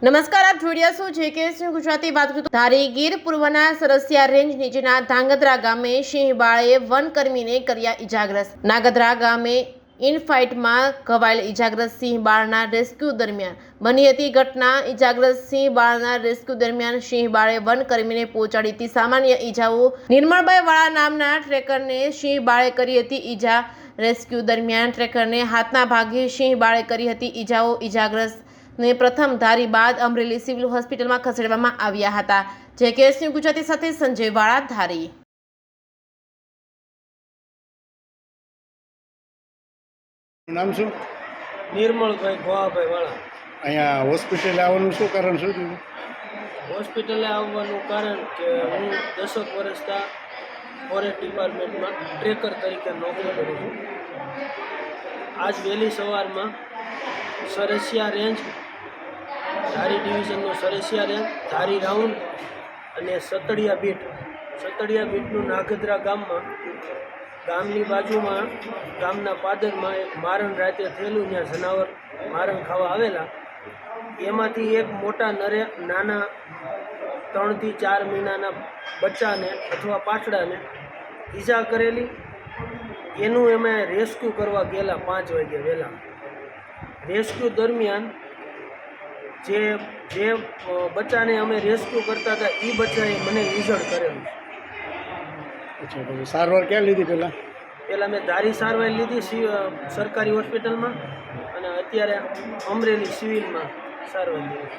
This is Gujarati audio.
નમસ્કાર, આપ જોઈ રહ્યા છો JKS ગુજરાતી વાત કરીએ તો ધારી ગીર પૂર્વના સરસિયા રેન્જ નીચેના ધાંગધ્રા ગામે સિંહબાળે વનકર્મીને કર્યા ઇજાગ્રસ્ત। નાગધ્રા ગામે ઇનફાઇટમાં ઘવાયેલ ઇજાગ્રસ્ત સિંહબાળના રેસ્ક્યુ દરમિયાન બની હતી ઘટના। ઇજાગ્રસ્ત સિંહબાળના રેસ્ક્યુ દરમિયાન સિંહબાળે વનકર્મીને પહોંચાડી હતી સામાન્ય ઇજાઓ। નિર્મળભાઈ વાળા નામના ટ્રેકરને સિંહબાળે કરી હતી ઇજા। રેસ્ક્યુ દરમિયાન ટ્રેકરને હાથના ભાગે સિંહબાળે કરી હતી ઇજાઓ। ઇજાગ્રસ્ત ને પ્રથમ ધારી બાદ અમરેલી સિવિલ હોસ્પિટલમાં ખસેડવામાં આવ્યા હતા। JKS ગુજરાતી સાથે સંજય વાળા, ધારી। નામ શું? નિર્મળભાઈ ગોવાભાઈ વાળા। અહીંયા હોસ્પિટલે આવવાનું શું કારણ શું થયું? હોસ્પિટલે આવવાનું કારણ કે હું 10 વર્ષથી ફોરેસ્ટ ડિપાર્ટમેન્ટમાં ટ્રેકર તરીકે નોકરી કરું છું। આજ વહેલી સવારમાં સરસિયા રેન્જ, ધારી ડિવિઝનનો સરસિયા રેન્જ, ધારી રાઉન્ડ અને સતડિયા બીટનું નાગધ્રા ગામની બાજુમાં ગામના પાદરમાં એક મારણ રાતે થયેલું। ત્યાં જનાવર મારણ ખાવા આવેલા, એમાંથી એક મોટા નાના 3 થી 4 મહિનાના બચ્ચાને અથવા પાછડાને ઈજા કરેલી। એનું અમે રેસ્ક્યુ કરવા ગયેલા 5 વાગે વહેલા। રેસ્ક્યુ દરમિયાન જે બચ્ચાને અમે રેસ્ક્યુ કરતા હતા એ બચ્ચાએ મને ઇન્જર્ડ કરેલું। અચ્છા, તો સારવાર ક્યાં લીધી પહેલાં મેં ધારી સારવાર લીધી સરકારી હોસ્પિટલમાં, અને અત્યારે અમરેલી સિવિલમાં સારવાર લીધી।